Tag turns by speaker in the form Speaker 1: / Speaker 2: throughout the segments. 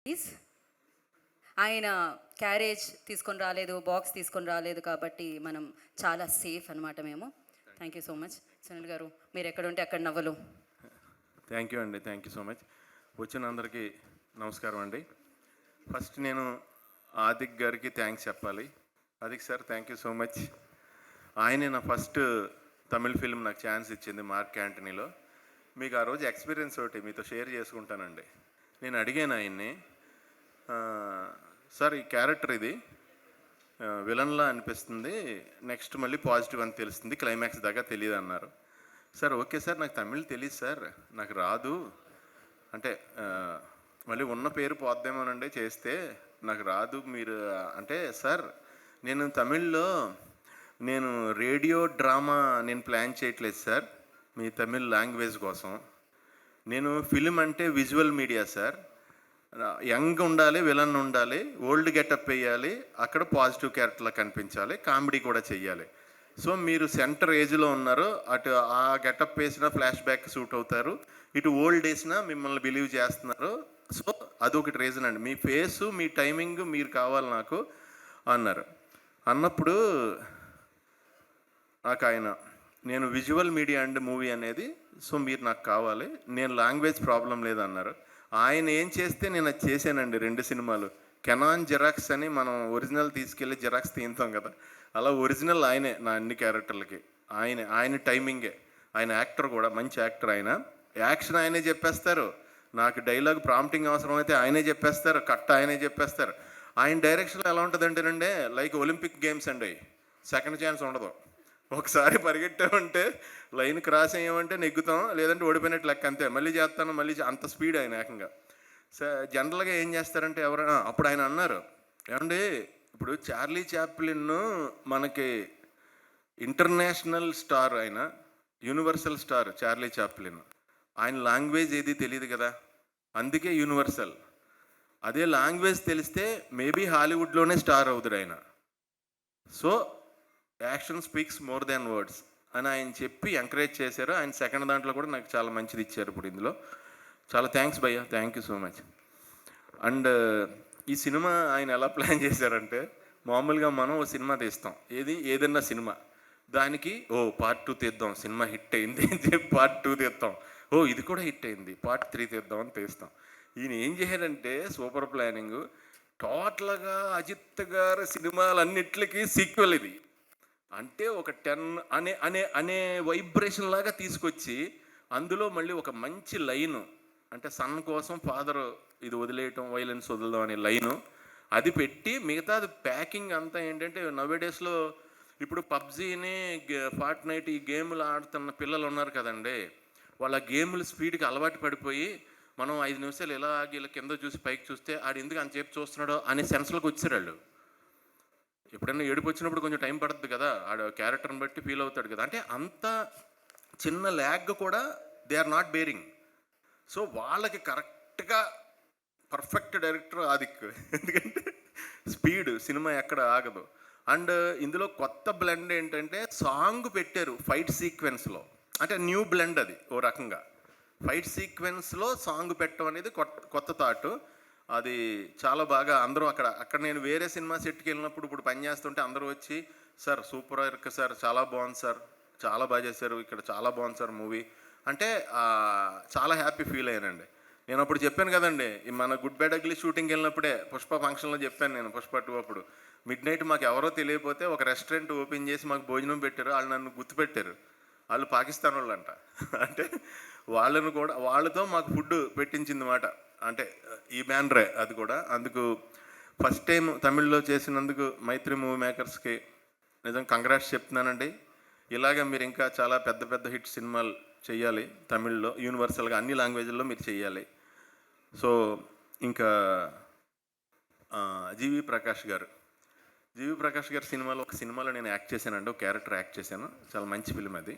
Speaker 1: Please. ఆయన carriage తీసుకొని రాలేదు, బాక్స్ తీసుకొని రాలేదు కాబట్టి మనం చాలా సేఫ్ అనమాట మేము. Thank you so much. Sunil గారు మీరు ఎక్కడ ఉంటే అక్కడ నవ్వలు.
Speaker 2: థ్యాంక్ యూ అండి, థ్యాంక్ యూ సో మచ్. వచ్చిన అందరికీ నమస్కారం అండి. ఫస్ట్ నేను ఆదిక్ గారికి థ్యాంక్స్ చెప్పాలి. Adhik sir, thank you so much. ఆయనే నా ఫస్ట్ తమిళ్ ఫిల్మ్ నాకు ఛాన్స్ ఇచ్చింది మార్క్ యాంటనీలో. మీకు ఆ రోజు ఎక్స్పీరియన్స్ ఒకటి మీతో షేర్ చేసుకుంటానండి. నేను అడిగాను ఆయన్ని, సార్ ఈ క్యారెక్టర్ ఇది విలన్లా అనిపిస్తుంది, నెక్స్ట్ మళ్ళీ పాజిటివ్ అని తెలుస్తుంది, క్లైమాక్స్ దాకా తెలియదు అన్నారు. సార్ ఓకే సార్, నాకు తమిళ్ తెలియదు సార్, నాకు రాదు అంటే మళ్ళీ ఉన్న పేరు పోద్దేమోనండి చేస్తే, నాకు రాదు మీరు అంటే. సార్ నేను తమిళ్లో నేను రేడియో డ్రామా నేను ప్లాన్ చేయట్లేదు సార్ మీ తమిళ్ లాంగ్వేజ్ కోసం. నేను ఫిలిం అంటే విజువల్ మీడియా సార్, యంగ్ ఉండాలి, విలన్ ఉండాలి, ఓల్డ్ గెటప్ వేయాలి, అక్కడ పాజిటివ్ క్యారెక్టర్లా కనిపించాలి, కామెడీ కూడా చెయ్యాలి. సో మీరు సెంటర్ ఏజ్లో ఉన్నారు, అటు ఆ గెటప్ వేసినా ఫ్లాష్ బ్యాక్ సూట్ అవుతారు, ఇటు ఓల్డ్ వేసినా మిమ్మల్ని బిలీవ్ చేస్తున్నారు. సో అదొకటి రీజన్ అండి, మీ ఫేసు మీ టైమింగ్ మీరు కావాలి నాకు అన్నారు. అన్నప్పుడు నాకు ఆయన, నేను విజువల్ మీడియా అండ్ మూవీ అనేది, సో మీరు నాకు కావాలి, నేను లాంగ్వేజ్ ప్రాబ్లం లేదన్నారు. ఆయన ఏం చేస్తే నేను అది చేశానండి. 2 సినిమాలు కెనాన్ జెరాక్స్ అని మనం ఒరిజినల్ తీసుకెళ్ళి జెరాక్స్ తీస్తాం కదా, అలా ఒరిజినల్ ఆయనే నా అన్ని క్యారెక్టర్లకి. ఆయన టైమింగే, ఆయన యాక్టర్ కూడా మంచి యాక్టర్. ఆయన యాక్షన్ ఆయనే చెప్పేస్తారు, నాకు డైలాగ్ ప్రాంప్టింగ్ అవసరం అయితే ఆయనే చెప్పేస్తారు, కట్ ఆయనే చెప్పేస్తారు. ఆయన డైరెక్షన్లో ఎలా ఉంటుంది అంటేనండి, లైక్ ఒలింపిక్ గేమ్స్ అండి, సెకండ్ ఛాన్స్ ఉండదు. ఒకసారి పరిగెట్టామంటే లైన్ క్రాస్ అయ్యామంటే నెగ్గుతాం, లేదంటే ఓడిపోయినట్టు లెక్క, అంతే. మళ్ళీ చేస్తాను, మళ్ళీ అంత స్పీడ్ ఆయన ఏకంగా. జనరల్గా ఏం చేస్తారంటే ఎవరైనా, అప్పుడు ఆయన అన్నారు, ఏమండి ఇప్పుడు చార్లీ చాప్లిన్ మనకి ఇంటర్నేషనల్ స్టార్, ఆయన యూనివర్సల్ స్టార్ చార్లీ చాప్లిన్. ఆయన లాంగ్వేజ్ ఏది తెలియదు కదా, అందుకే యూనివర్సల్. అదే లాంగ్వేజ్ తెలిస్తే మేబీ హాలీవుడ్లోనే స్టార్ అవుతాడు ఆయన. So action speaks more than words అని ఆయన చెప్పి ఎంకరేజ్ చేశారు. ఆయన సెకండ్ దాంట్లో కూడా నాకు చాలా మంచిది ఇచ్చారు. ఇప్పుడు ఇందులో చాలా థ్యాంక్స్ భయ్యా, thank you so much. And ఈ సినిమా ఆయన ఎలా ప్లాన్ చేశారంటే, మామూలుగా మనం ఓ సినిమా తీస్తాం, ఏదన్నా సినిమా, దానికి పార్ట్ 2 తీద్దాం, సినిమా హిట్ అయింది అని చెప్పి పార్ట్ 2 తీస్తాం, ఇది కూడా హిట్ అయింది, పార్ట్ 3 తీద్దాం అని తీస్తాం. ఈయన ఏం చేశారంటే సూపర్ ప్లానింగ్, టోటల్గా అజిత్ గారి సినిమాలన్నిటికీ సీక్వెల్ ఇది. అంటే ఒక 10 అనే అనే అనే వైబ్రేషన్ లాగా తీసుకొచ్చి, అందులో మళ్ళీ ఒక మంచి లైను, అంటే సన్ కోసం ఫాదర్ ఇది వదిలేయటం, వైలెన్స్ వదలడం అనే లైను అది పెట్టి, మిగతాది ప్యాకింగ్ అంతా ఏంటంటే, నవ్వేడేస్లో ఇప్పుడు పబ్జీని ఫార్ట్ నైట్ ఈ గేములు ఆడుతున్న పిల్లలు ఉన్నారు కదండి, వాళ్ళ గేముల స్పీడ్కి అలవాటు పడిపోయి, మనం 5 నిమిషాలు ఇలా ఆగి ఇలా కింద చూసి పైకి చూస్తే ఆడు ఎందుకు అంతసేపు చూస్తున్నాడో అనే సెన్స్లోకి వచ్చారు వాళ్ళు. ఎప్పుడైనా ఏడుపు వచ్చినప్పుడు కొంచెం టైం పడుతుంది కదా, ఆడ క్యారెక్టర్ని బట్టి ఫీల్ అవుతాడు కదా, అంటే అంత చిన్న ల్యాగ్ కూడా they are not bearing. So వాళ్ళకి కరెక్ట్గా పర్ఫెక్ట్ డైరెక్టర్ ఆదిక్, ఎందుకంటే స్పీడ్ సినిమా ఎక్కడ ఆగదు. అండ్ ఇందులో కొత్త బ్లెండ్ ఏంటంటే, సాంగ్ పెట్టారు ఫైట్ సీక్వెన్స్లో, అంటే న్యూ బ్లెండ్ అది. ఓ రకంగా ఫైట్ సీక్వెన్స్లో సాంగ్ పెట్టడం అనేది కొత్త థాట్. అది చాలా బాగా అందరూ అక్కడ నేను వేరే సినిమా సెట్కి వెళ్ళినప్పుడు ఇప్పుడు పని చేస్తుంటే అందరూ వచ్చి, సార్ సూపర్ వర్క్ సార్, చాలా బాగుంది సార్, చాలా బాగా చేశారు, ఇక్కడ చాలా బాగుంది సార్ మూవీ అంటే చాలా హ్యాపీ ఫీల్ అయ్యానండి. నేను అప్పుడు చెప్పాను కదండి, మన గుడ్ బ్యాడ్ అగ్లీ షూటింగ్కి వెళ్ళినప్పుడే పుష్ప ఫంక్షన్లో చెప్పాను నేను, పుష్ప 2 అప్పుడు మిడ్ నైట్ మాకు ఎవరో తెలియకపోతే ఒక రెస్టారెంట్ ఓపెన్ చేసి మాకు భోజనం పెట్టారు. వాళ్ళు నన్ను గుర్తుపెట్టారు, వాళ్ళు పాకిస్తాన్ వాళ్ళు అంట. అంటే వాళ్ళను కూడా, వాళ్ళతో మాకు ఫుడ్ పెట్టించింది మాట, అంటే ఈ బ్యానరే అది కూడా. అందుకు ఫస్ట్ టైం తమిళ్లో చేసినందుకు మైత్రి మూవీ మేకర్స్కి నిజంగా కంగ్రాట్స్ చెప్తున్నానండి. ఇలాగ మీరు ఇంకా చాలా పెద్ద పెద్ద హిట్ సినిమాలు చెయ్యాలి తమిళ్లో, యూనివర్సల్గా అన్ని లాంగ్వేజ్ల్లో మీరు చెయ్యాలి. సో ఇంకా జీవి ప్రకాష్ గారు సినిమాలో, ఒక సినిమాలో నేను యాక్ట్ చేశానండి, ఒక క్యారెక్టర్ యాక్ట్ చేశాను, చాలా మంచి ఫిలిం అది,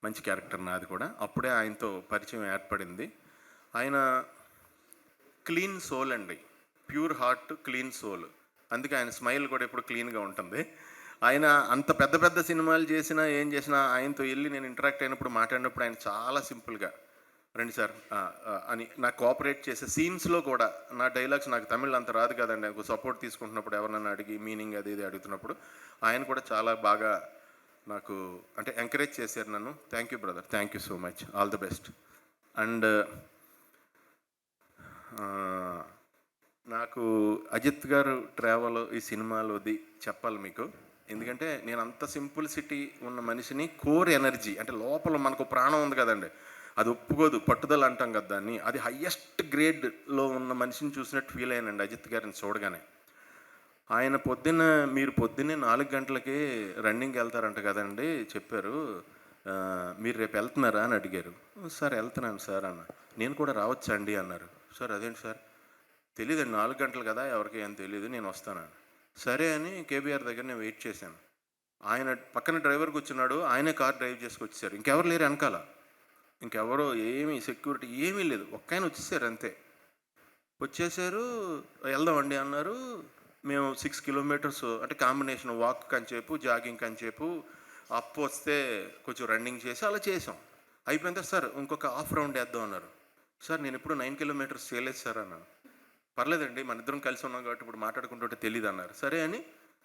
Speaker 2: మంచి క్యారెక్టర్ నాది కూడా. అప్పుడే ఆయనతో పరిచయం ఏర్పడింది. ఆయన క్లీన్ సోల్ అండి, ప్యూర్ హార్ట్, క్లీన్ సోల్, అందుకే ఆయన స్మైల్ కూడా ఎప్పుడు క్లీన్గా ఉంటుంది. ఆయన అంత పెద్ద పెద్ద సినిమాలు చేసినా ఏం చేసినా ఆయనతో వెళ్ళి నేను ఇంటరాక్ట్ అయినప్పుడు, మాట్లాడినప్పుడు ఆయన చాలా సింపుల్గా, రండి సార్ అని నాకు కోఆపరేట్ చేసే సీన్స్లో కూడా నా డైలాగ్స్ నాకు తమిళ్ అంత రాదు కదండి, నాకు సపోర్ట్ తీసుకుంటున్నప్పుడు ఎవరినైనా అడిగి మీనింగ్ అది ఇది అడుగుతున్నప్పుడు ఆయన కూడా చాలా బాగా నాకు అంటే ఎంకరేజ్ చేశారు నన్ను. Thank you brother, thank you so much, all the best. And నాకు అజిత్ గారు ట్రావెల్ ఈ సినిమాలోది చెప్పాలి మీకు, ఎందుకంటే నేను అంత సింపుల్సిటీ ఉన్న మనిషిని, కోర్ ఎనర్జీ అంటే లోపల మనకు ప్రాణం ఉంది కదండి, అది ఒప్పుకోదు, పట్టుదల అంటాం కదా దాన్ని, అది హయ్యెస్ట్ గ్రేడ్లో ఉన్న మనిషిని చూసినట్టు ఫీల్ అయ్యానండి అజిత్ గారిని చూడగానే. ఆయన మీరు పొద్దున్నే 4 గంటలకి రన్నింగ్కి వెళ్తారంట కదండి చెప్పారు, మీరు రేపు వెళ్తున్నారా అని అడిగారు. సార్ వెళ్తున్నాను సార్ అన్న. నేను కూడా రావచ్చా అండి అన్నారు. సార్ అదేంటి సార్, తెలియదండి 4 గంటలు కదా ఎవరికి ఏం తెలియదు, నేను వస్తానని. సరే అని కేబీఆర్ దగ్గర నేను వెయిట్ చేశాను. ఆయన పక్కన డ్రైవర్ కూర్చున్నాడు, ఆయనే కార్ డ్రైవ్ చేసుకొచ్చేసారు, ఇంకెవరు లేరు వెనకాల, ఇంకెవరో ఏమీ సెక్యూరిటీ ఏమీ లేదు, ఒక్క ఆయన వచ్చేసారు అంతే. వచ్చేసారు, వెళ్దామండి అన్నారు. మేము 6 కిలోమీటర్స్ అంటే కాంబినేషన్ వాక్ కంచేపు జాగింగ్ కంచేపు అప్ వస్తే కొంచెం రన్నింగ్ చేసి అలా చేసాం. అయిపోయిందా సార్ ఇంకొక హాఫ్ రౌండ్ వేద్దాం అన్నారు. సార్ నేను ఇప్పుడు 9 కిలోమీటర్స్ చేయలేదు సార్ అన్నాను. పర్లేదండి మన ఇద్దరం కలిసి ఉన్నాం కాబట్టి ఇప్పుడు మాట్లాడుకుంటుంటే తెలియదు అన్నారు. సరే అని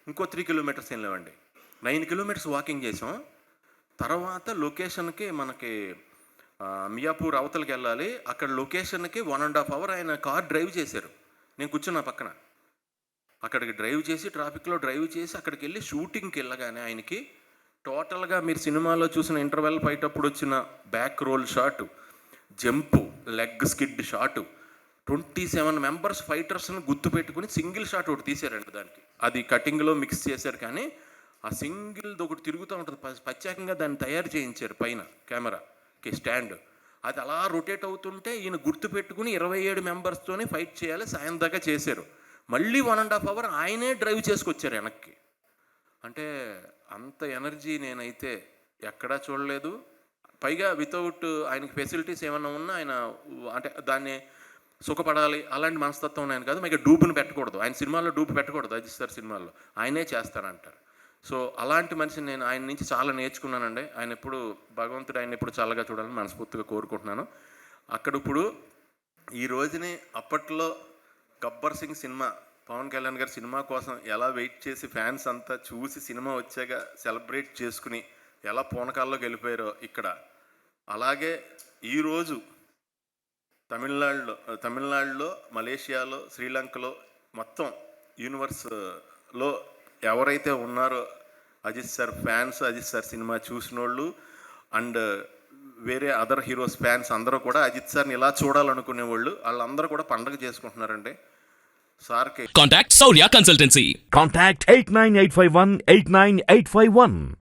Speaker 2: ఇంకో 3 కిలోమీటర్స్ ఏం లేవండి, 9 కిలోమీటర్స్ వాకింగ్ చేసాం. తర్వాత లొకేషన్కి మనకి మియాపూర్ అవతలకి వెళ్ళాలి, అక్కడ లొకేషన్కి 1.5 hours ఆయన కార్ డ్రైవ్ చేశారు, నేను కూర్చున్నా పక్కన. అక్కడికి డ్రైవ్ చేసి ట్రాఫిక్లో డ్రైవ్ చేసి అక్కడికి వెళ్ళి షూటింగ్కి వెళ్ళగానే ఆయనకి టోటల్గా మీరు సినిమాలో చూసిన ఇంటర్వెల్ ఫైట్ అప్పుడు వచ్చిన back roll shot, jump, leg skid shot, 27 members ఫైటర్స్ని గుర్తుపెట్టుకుని సింగిల్ షాట్ ఒకటి తీశారండి దానికి. అది కటింగ్లో మిక్స్ చేశారు కానీ ఆ సింగిల్ది ఒకటి తిరుగుతూ ఉంటుంది, ప్రత్యేకంగా దాన్ని తయారు చేయించారు పైన కెమెరాకి స్టాండ్. అది అలా రొటేట్ అవుతుంటే ఈయన గుర్తుపెట్టుకుని 27 మెంబర్స్తోనే ఫైట్ చేయాలి, సాయం దాకా చేశారు. మళ్ళీ 1.5 hours ఆయనే డ్రైవ్ చేసుకొచ్చారు వెనక్కి. అంటే అంత ఎనర్జీ నేనైతే ఎక్కడా చూడలేదు. పైగా వితౌట్ ఆయనకి ఫెసిలిటీస్ ఏమన్నా ఉన్నా ఆయన అంటే దాన్ని సుఖపడాలి అలాంటి మనస్తత్వం ఆయన కాదు. పైగా డూపుని పెట్టకూడదు, ఆయన సినిమాల్లో డూపు పెట్టకూడదు, అజిత్ సార్ సినిమాల్లో ఆయనే చేస్తానంటారు. సో అలాంటి మనిషిని నేను ఆయన నుంచి చాలా నేర్చుకున్నానండి. ఆయన ఎప్పుడు భగవంతుడు ఆయన ఎప్పుడు చల్లగా చూడాలని మనస్ఫూర్తిగా కోరుకుంటున్నాను. అక్కడ ఇప్పుడు ఈ రోజుని అప్పట్లో గబ్బర్ సింగ్ సినిమా పవన్ కళ్యాణ్ గారి సినిమా కోసం ఎలా వెయిట్ చేసి ఫ్యాన్స్ అంతా చూసి సినిమా వచ్చాక సెలబ్రేట్ చేసుకుని ఎలా పూనకాల్లోకి వెళ్ళిపోయారో ఇక్కడ, అలాగే ఈరోజు తమిళనాడులో మలేషియాలో శ్రీలంకలో మొత్తం యూనివర్స్లో ఎవరైతే ఉన్నారో Ajith sir fans, Ajith sir cinema చూసిన వాళ్ళు అండ్ వేరే అదర్ హీరోస్ ఫ్యాన్స్ అందరూ కూడా అజిత్ సార్ని ఇలా చూడాలనుకునే వాళ్ళు వాళ్ళందరూ కూడా పండగ చేసుకుంటున్నారండి. సార్కి
Speaker 3: Contact Saurya Consultancy.
Speaker 4: Contact 89851 89851.